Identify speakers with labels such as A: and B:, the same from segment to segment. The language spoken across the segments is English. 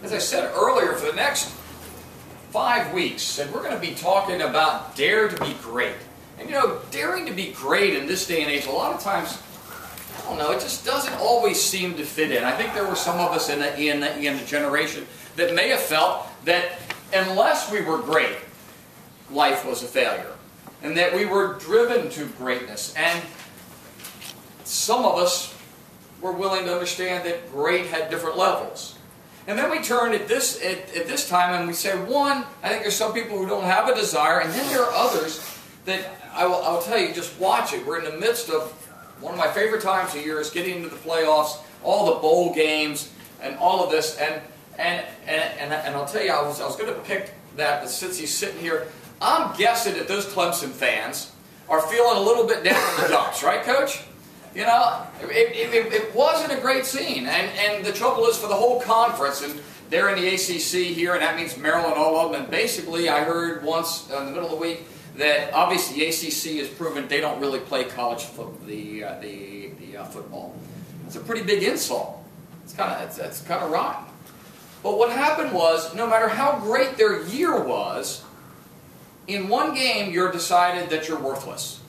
A: As I said earlier, for the next 5 weeks, and we're going to be talking about dare to be great. And you know, daring to be great in this day and age, a lot of times, I don't know, it just doesn't always seem to fit in. I think there were some of us in the generation that may have felt that unless we were great, life was a failure. And that we were driven to greatness. And some of us were willing to understand that great had different levels. And then we turn at this time and we say, one, I think there's some people who don't have a desire, and then there are others that I'll tell you, just watch it. We're in the midst of one of my favorite times of year is getting into the playoffs, all the bowl games, and all of this. And I'll tell you, I was going to pick that, but since he's sitting here, I'm guessing that those Clemson fans are feeling a little bit down in the dumps, right, Coach? You know, it wasn't a great scene, and the trouble is for the whole conference, and they're in the ACC here, and that means Maryland, all of them, and basically I heard once in the middle of the week that obviously the ACC has proven they don't really play college football. It's a pretty big insult. It's kind of rotten. But what happened was, no matter how great their year was, in one game you're decided that you're worthless.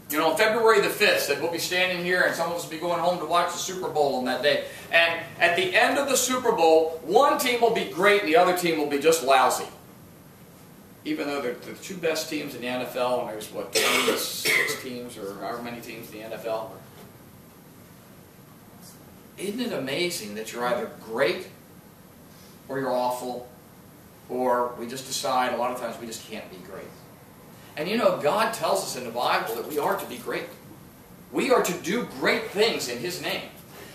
A: You know, on February the 5th, that we'll be standing here and some of us will be going home to watch the Super Bowl on that day. And at the end of the Super Bowl, one team will be great and the other team will be just lousy. Even though they're the two best teams in the NFL, and there's, what, 26 teams or however many teams in the NFL. Isn't it amazing that you're either great or you're awful, or we just decide a lot of times we just can't be great. And you know, God tells us in the Bible that we are to be great. We are to do great things in His name.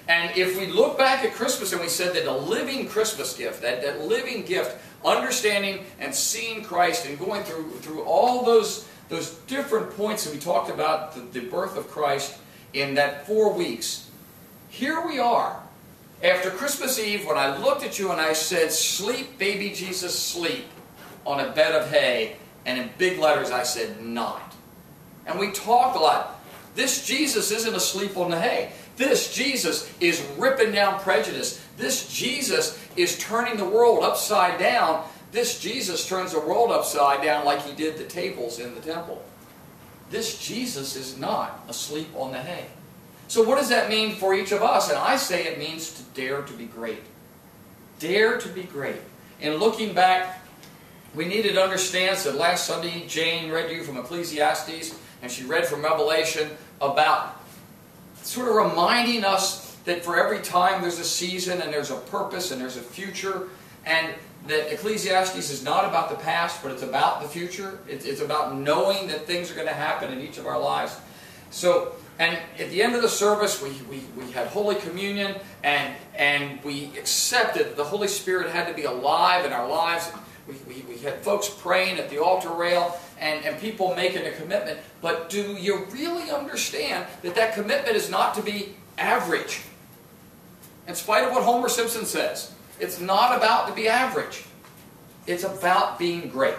A: And if we look back at Christmas and we said that the living Christmas gift, that living gift, understanding and seeing Christ and going through all those different points that we talked about, the birth of Christ in that 4 weeks, here we are. After Christmas Eve, when I looked at you and I said, "Sleep, baby Jesus, sleep," on a bed of hay, and in big letters I said, "Not." And we talked a lot. This Jesus isn't asleep on the hay. This Jesus is ripping down prejudice. This Jesus is turning the world upside down. This Jesus turns the world upside down like He did the tables in the temple. This Jesus is not asleep on the hay. So what does that mean for each of us? And I say it means to dare to be great. Dare to be great. And looking back, we needed to understand that last Sunday Jane read to you from Ecclesiastes, and she read from Revelation about sort of reminding us that for every time there's a season and there's a purpose and there's a future, and that Ecclesiastes is not about the past, but it's about the future. It's about knowing that things are going to happen in each of our lives. So, and at the end of the service, we had Holy Communion, and we accepted that the Holy Spirit had to be alive in our lives. We had folks praying at the altar rail and people making a commitment. But do you really understand that that commitment is not to be average? In spite of what Homer Simpson says, it's not about to be average. It's about being great.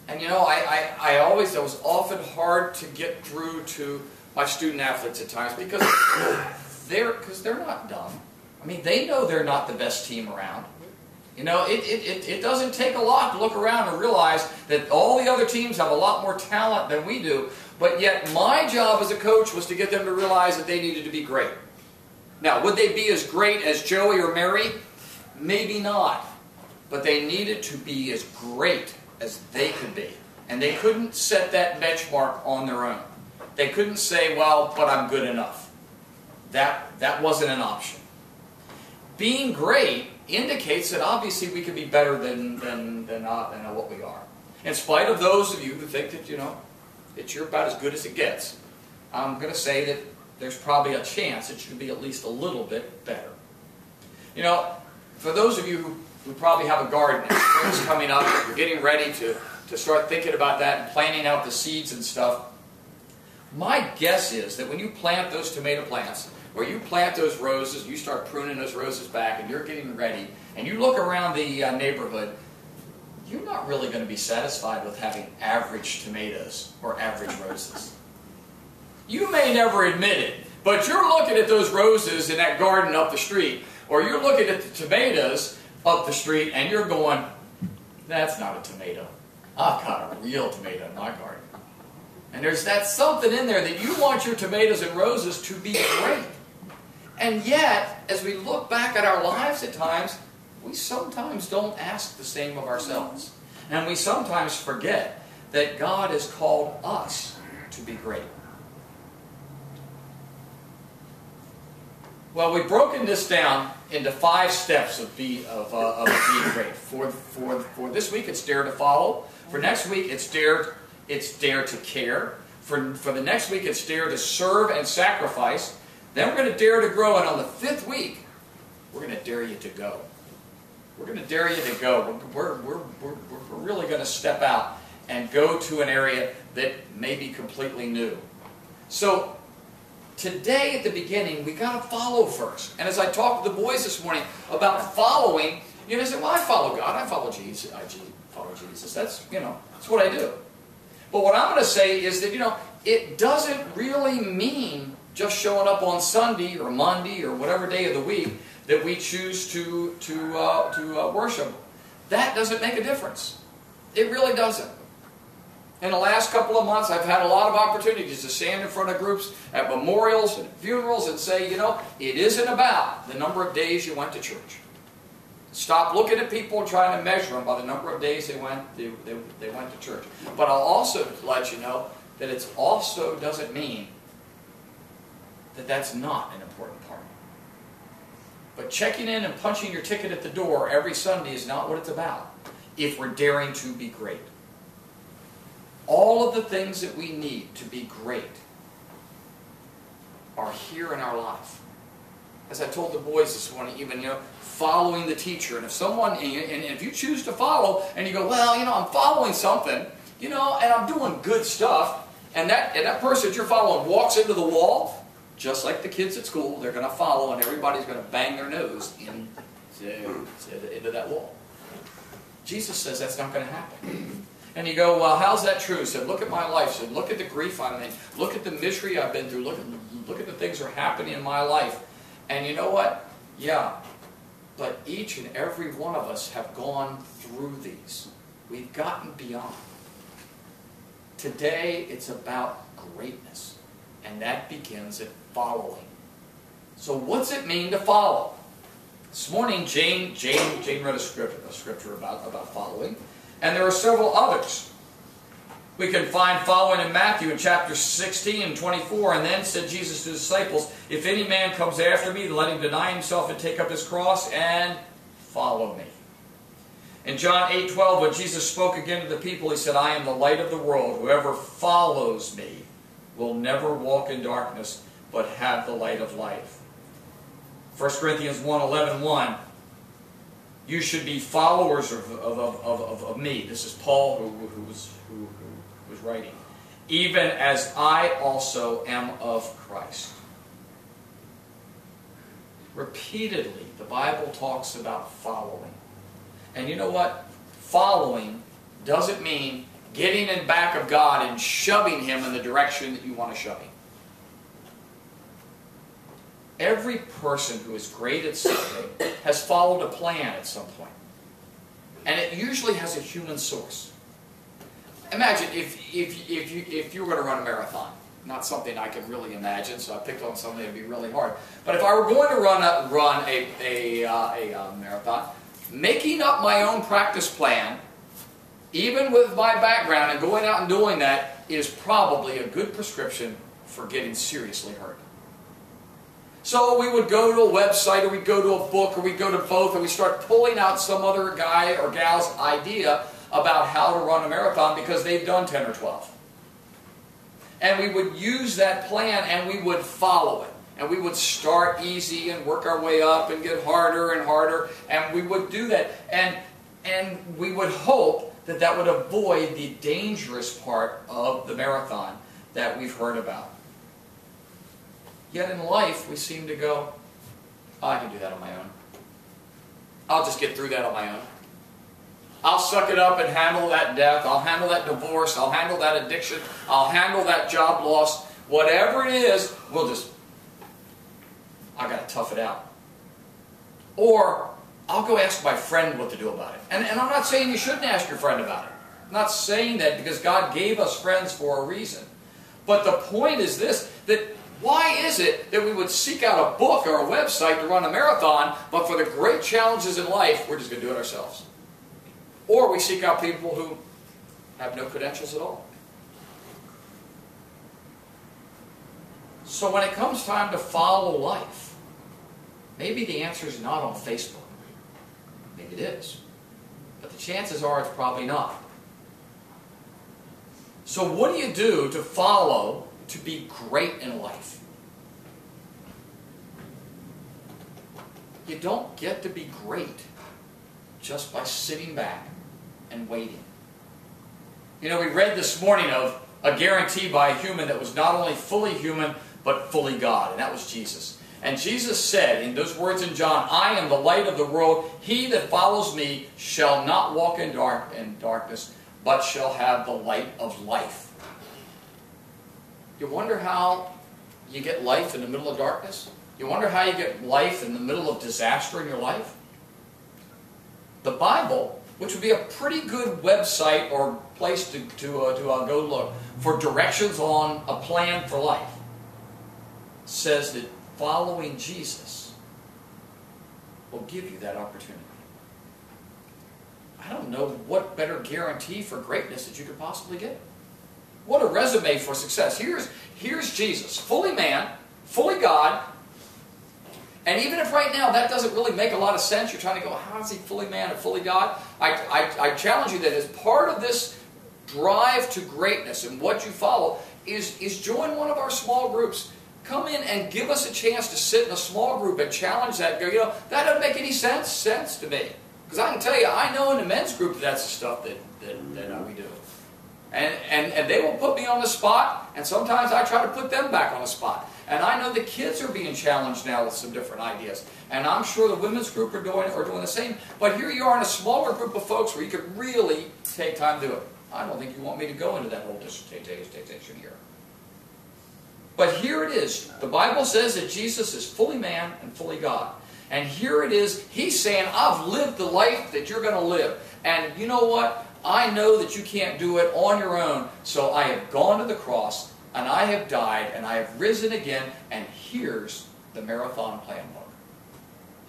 A: And you know, it was often hard to get through to my student athletes at times because they're not dumb. I mean, they know they're not the best team around. You know, it doesn't take a lot to look around and realize that all the other teams have a lot more talent than we do, but yet my job as a coach was to get them to realize that they needed to be great. Now, would they be as great as Joey or Mary? Maybe not. But they needed to be as great as they could be. And they couldn't set that benchmark on their own. They couldn't say, "Well, but I'm good enough." That wasn't an option. Being great indicates that obviously we can be better than what we are. In spite of those of you who think that, you know, that you're about as good as it gets, I'm going to say that there's probably a chance it should be at least a little bit better. You know, for those of you who probably have a garden and spring's coming up, you're getting ready to start thinking about that and planting out the seeds and stuff, my guess is that when you plant those tomato plants, or you plant those roses, you start pruning those roses back, and you're getting ready, and you look around the neighborhood, you're not really going to be satisfied with having average tomatoes or average roses. You may never admit it, but you're looking at those roses in that garden up the street, or you're looking at the tomatoes up the street, and you're going, that's not a tomato. I've got a real tomato in my garden. And there's that something in there that you want your tomatoes and roses to be great. And yet, as we look back at our lives at times, we sometimes don't ask the same of ourselves. And we sometimes forget that God has called us to be great. Well, we've broken this down into 5 steps of being great. For this week, it's dare to follow. For next week, it's dare to care. For the next week, it's dare to serve and sacrifice. Then we're going to dare to grow. And on the 5th week, we're going to dare you to go. We're going to dare you to go. We're really going to step out and go to an area that may be completely new. So, today at the beginning, we got to follow first. And as I talked to the boys this morning about following, they say, well, I follow God. I follow Jesus. I follow Jesus. That's what I do. But what I'm going to say is that, it doesn't really mean just showing up on Sunday or Monday or whatever day of the week that we choose to worship. That doesn't make a difference. It really doesn't. In the last couple of months, I've had a lot of opportunities to stand in front of groups at memorials and funerals and say, it isn't about the number of days you went to church. Stop looking at people and trying to measure them by the number of days they went to church. But I'll also let you know that it also doesn't mean that that's not an important part. But checking in and punching your ticket at the door every Sunday is not what it's about if we're daring to be great. All of the things that we need to be great are here in our life. As I told the boys this morning, even, following the teacher. And if someone, and if you choose to follow, and you go, well, I'm following something, and I'm doing good stuff, and that person that you're following walks into the wall, just like the kids at school, they're going to follow, and everybody's going to bang their nose into that wall. Jesus says that's not going to happen. And you go, well, how's that true? He said, look at my life. He said, look at the grief I'm in. Look at the misery I've been through. Look at the things that are happening in my life. And you know what? Yeah. But each and every one of us have gone through these. We've gotten beyond. Today, it's about greatness. And that begins at following. So what's it mean to follow? This morning, Jane read a scripture about following. And there are several others. We can find following in Matthew in chapter 16 and 24. And then said Jesus to the disciples, if any man comes after me, let him deny himself and take up his cross and follow me. In John 8:12, when Jesus spoke again to the people, he said, I am the light of the world. Whoever follows me will never walk in darkness, but have the light of life. 1 Corinthians 1:11, you should be followers of me. This is Paul who was writing. Even as I also am of Christ. Repeatedly, the Bible talks about following. And you know what? Following doesn't mean getting in back of God and shoving Him in the direction that you want to shove Him. Every person who is great at something has followed a plan at some point. And it usually has a human source. Imagine if you were going to run a marathon. Not something I could really imagine, so I picked on something that would be really hard. But if I were going to run a marathon, making up my own practice plan, even with my background and going out and doing that, is probably a good prescription for getting seriously hurt. So we would go to a website, or we'd go to a book, or we'd go to both, and we start pulling out some other guy or gal's idea about how to run a marathon because they've done 10 or 12. And we would use that plan and we would follow it. And we would start easy and work our way up and get harder and harder. And we would do that. And we would hope that that would avoid the dangerous part of the marathon that we've heard about. Yet in life, we seem to go, oh, I can do that on my own. I'll just get through that on my own. I'll suck it up and handle that death. I'll handle that divorce. I'll handle that addiction. I'll handle that job loss Whatever it is, I got to tough it out. Or I'll go ask my friend what to do about it. And I'm not saying you shouldn't ask your friend about it. I'm not saying that, because God gave us friends for a reason. But the point is this, that why is it that we would seek out a book or a website to run a marathon, but for the great challenges in life, we're just going to do it ourselves? Or we seek out people who have no credentials at all. So when it comes time to follow life, maybe the answer is not on Facebook. Maybe it is. But the chances are it's probably not. So what do you do to follow, to be great in life? You don't get to be great just by sitting back and waiting. You know, we read this morning of a guarantee by a human that was not only fully human, but fully God, and that was Jesus. And Jesus said, in those words in John, I am the light of the world. He that follows me shall not walk in darkness, but shall have the light of life. You wonder how you get life in the middle of darkness? You wonder how you get life in the middle of disaster in your life? The Bible, which would be a pretty good website or place to go look for directions on a plan for life, says that following Jesus will give you that opportunity. I don't know what better guarantee for greatness that you could possibly get. What a resume for success. Here's Jesus, fully man, fully God. And even if right now that doesn't really make a lot of sense, you're trying to go, how is he fully man and fully God? I challenge you that as part of this drive to greatness and what you follow is join one of our small groups. Come in and give us a chance to sit in a small group and challenge that. Go, you know, that doesn't make any sense to me. Because I can tell you, I know in the men's group that's the stuff that we do. And they will put me on the spot, and sometimes I try to put them back on the spot. And I know the kids are being challenged now with some different ideas. And I'm sure the women's group are doing the same. But here you are in a smaller group of folks where you could really take time to do it. I don't think you want me to go into that whole dissertation here. But here it is. The Bible says that Jesus is fully man and fully God. And here it is. He's saying, I've lived the life that you're going to live. And you know what? I know that you can't do it on your own. So I have gone to the cross, and I have died, and I have risen again. And here's the marathon plan book.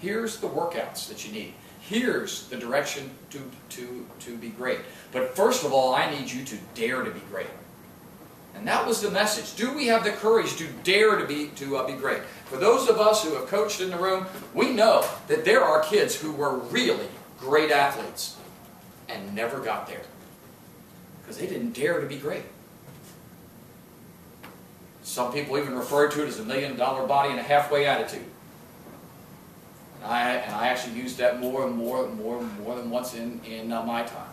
A: Here's the workouts that you need. Here's the direction to be great. But first of all, I need you to dare to be great. And that was the message. Do we have the courage to dare to be great? For those of us who have coached in the room, we know that there are kids who were really great athletes and never got there because they didn't dare to be great. Some people even refer to it as a $1 million body and a halfway attitude. And I actually used that more than once in my time.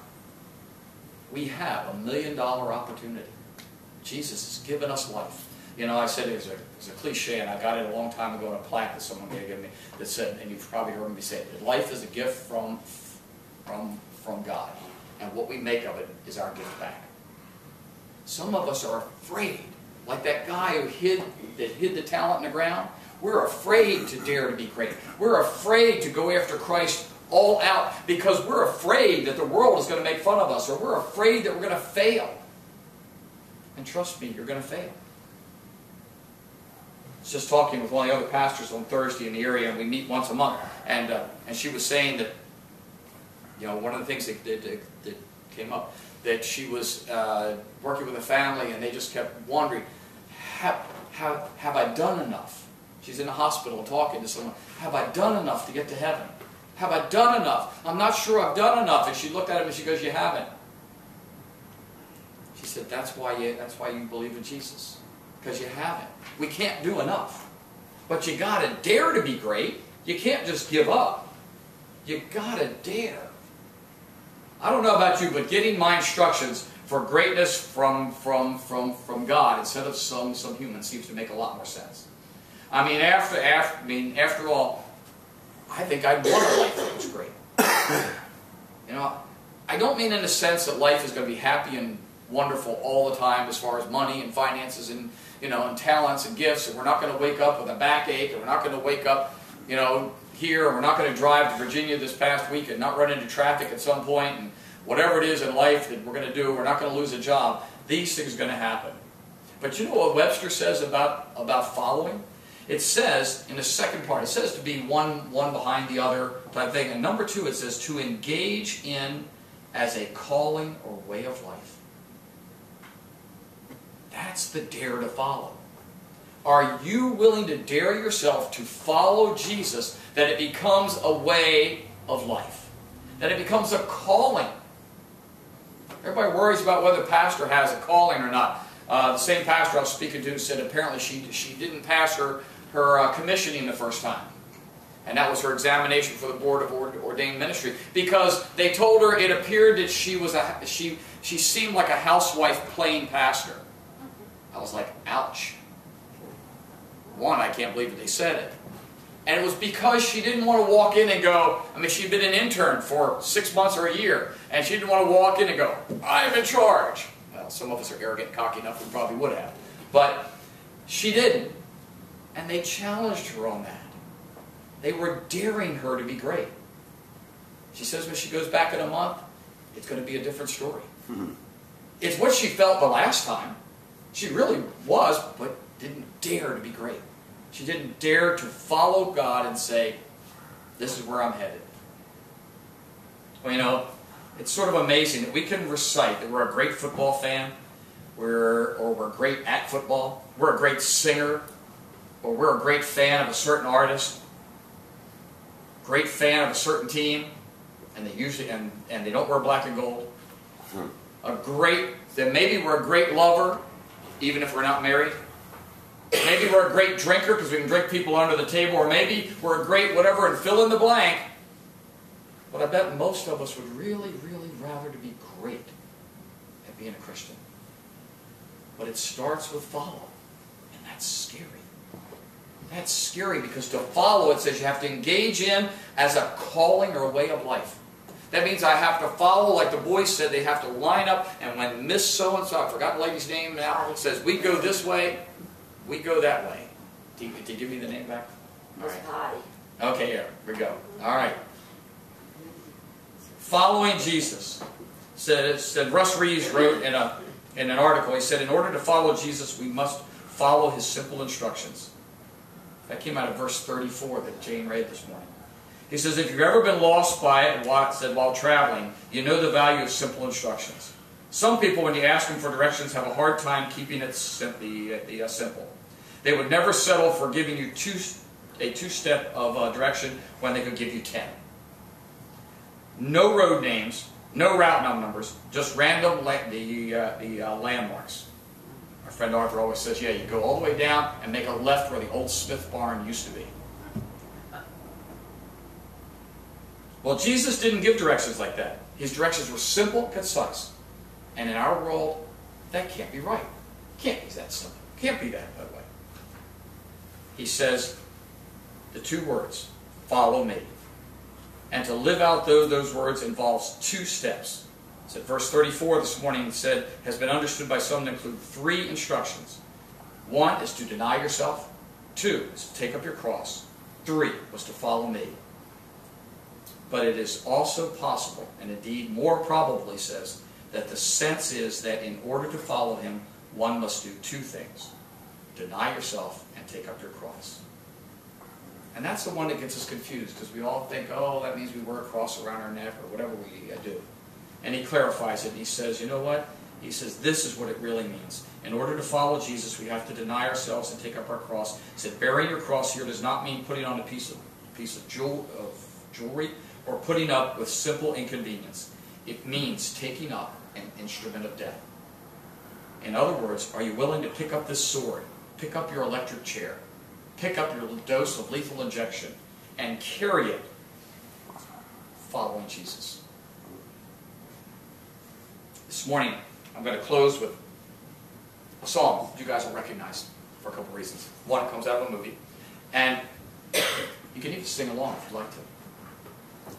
A: We have a $1 million opportunity. Jesus has given us life. You know, I said it was a cliche, and I got it a long time ago in a plaque that someone gave me that said, and you've probably heard me say it, that life is a gift from God, and what we make of it is our gift back. Some of us are afraid, like that guy who hid the talent in the ground. We're afraid to dare to be great. We're afraid to go after Christ all out because we're afraid that the world is going to make fun of us, or we're afraid that we're going to fail. And trust me, you're going to fail. I was just talking with one of the other pastors on Thursday in the area, and we meet once a month. And she was saying that, you know, one of the things that came up, that she was working with a family, and they just kept wondering, have I done enough? She's in the hospital talking to someone. Have I done enough to get to heaven? Have I done enough? I'm not sure I've done enough. And she looked at him and she goes, you haven't. She said, that's why you believe in Jesus. Because you haven't. We can't do enough. But you got to dare to be great. You can't just give up. You got to dare. I don't know about you, but getting my instructions for greatness from God instead of some human seems to make a lot more sense. I mean, after all, I think I'd want a life that was great. You know, I don't mean in the sense that life is going to be happy and wonderful all the time as far as money and finances and talents and gifts, and we're not going to wake up with a backache, and we're not going to wake up, here, and we're not going to drive to Virginia this past week and not run into traffic at some point, and whatever it is in life that we're going to do, we're not going to lose a job. These things are going to happen. But you know what Webster says about following? It says, in the second part, it says to be one behind the other type thing. And number 2, it says to engage in as a calling or way of life. That's the dare to follow. Are you willing to dare yourself to follow Jesus, that it becomes a way of life? That it becomes a calling? Everybody worries about whether the pastor has a calling or not. The same pastor I was speaking to said apparently she didn't pass her commissioning the first time. And that was her examination for the Board of Ordained Ministry. Because they told her it appeared that she seemed like a housewife playing pastor. I was like, ouch. One, I can't believe that they said it. And it was because she didn't want to walk in and go, she'd been an intern for 6 months or a year, and she didn't want to walk in and go, I'm in charge. Well, some of us are arrogant and cocky enough, we probably would have. But she didn't. And they challenged her on that. They were daring her to be great. She says when she goes back in a month, it's going to be a different story. Mm-hmm. It's what she felt the last time. She really was, but didn't dare to be great. She didn't dare to follow God and say, this is where I'm headed. Well, it's sort of amazing that we can recite that we're a great football fan, or we're great at football, we're a great singer, or we're a great fan of a certain artist, great fan of a certain team, and they usually and they don't wear black and gold. Then maybe we're a great lover, even if we're not married. Maybe we're a great drinker because we can drink people under the table, or maybe we're a great whatever and fill in the blank. But I bet most of us would really, really rather to be great at being a Christian. But it starts with follow, and that's scary. That's scary because to follow, it says you have to engage in as a calling or a way of life. That means I have to follow, like the boys said, they have to line up, and when Miss So-and-so, I forgot the lady's name now, says we go this way, we go that way. Did you give me the name back?
B: Miss Patty.
A: Okay, here we go. All right. Following Jesus. Said Russ Reeves wrote in an article, he said, in order to follow Jesus, we must follow his simple instructions. That came out of verse 34 that Jane read this morning. He says, if you've ever been lost by it, while traveling, you know the value of simple instructions. Some people, when you ask them for directions, have a hard time keeping it simple. They would never settle for giving you a two-step of direction when they could give you 10. No road names, no route numbers, just random landmarks. My friend Arthur always says, yeah, you go all the way down and make a left where the old Smith barn used to be. Well, Jesus didn't give directions like that. His directions were simple, concise. And in our world, that can't be right. Can't be that simple. Can't be that way. He says the two words, follow me. And to live out those words involves 2 steps. So verse 34 this morning said, has been understood by some to include 3 instructions. 1 is to deny yourself. 2 is to take up your cross. 3 was to follow me. But it is also possible, and indeed more probably says, that the sense is that in order to follow him, one must do 2 things. Deny yourself and take up your cross. And that's the one that gets us confused, because we all think, oh, that means we wear a cross around our neck, or whatever we do. And he clarifies it, and he says, you know what? He says, this is what it really means. In order to follow Jesus, we have to deny ourselves and take up our cross. He said, bearing your cross here does not mean putting on a piece of jewelry, or putting up with simple inconvenience. It means taking up an instrument of death. In other words, are you willing to pick up this sword, pick up your electric chair, pick up your dose of lethal injection, and carry it following Jesus? This morning, I'm going to close with a song you guys will recognize for a couple reasons. One, it comes out of a movie, and you can even sing along if you'd like to.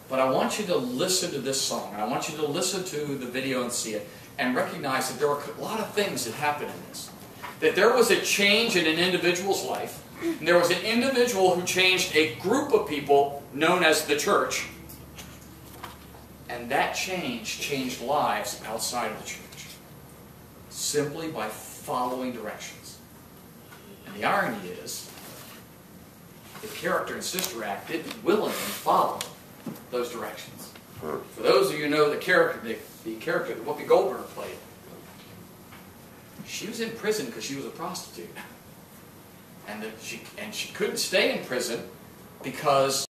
A: But I want you to listen to this song, and I want you to listen to the video and see it, and recognize that there are a lot of things that happen in this. that there was a change in an individual's life, and there was an individual who changed a group of people known as the church, and that change changed lives outside of the church, simply by following directions. And the irony is, the character in Sister Act didn't willingly follow those directions. For those of you who know the character that Whoopi Goldberg played, she was in prison because she was a prostitute. And she couldn't stay in prison because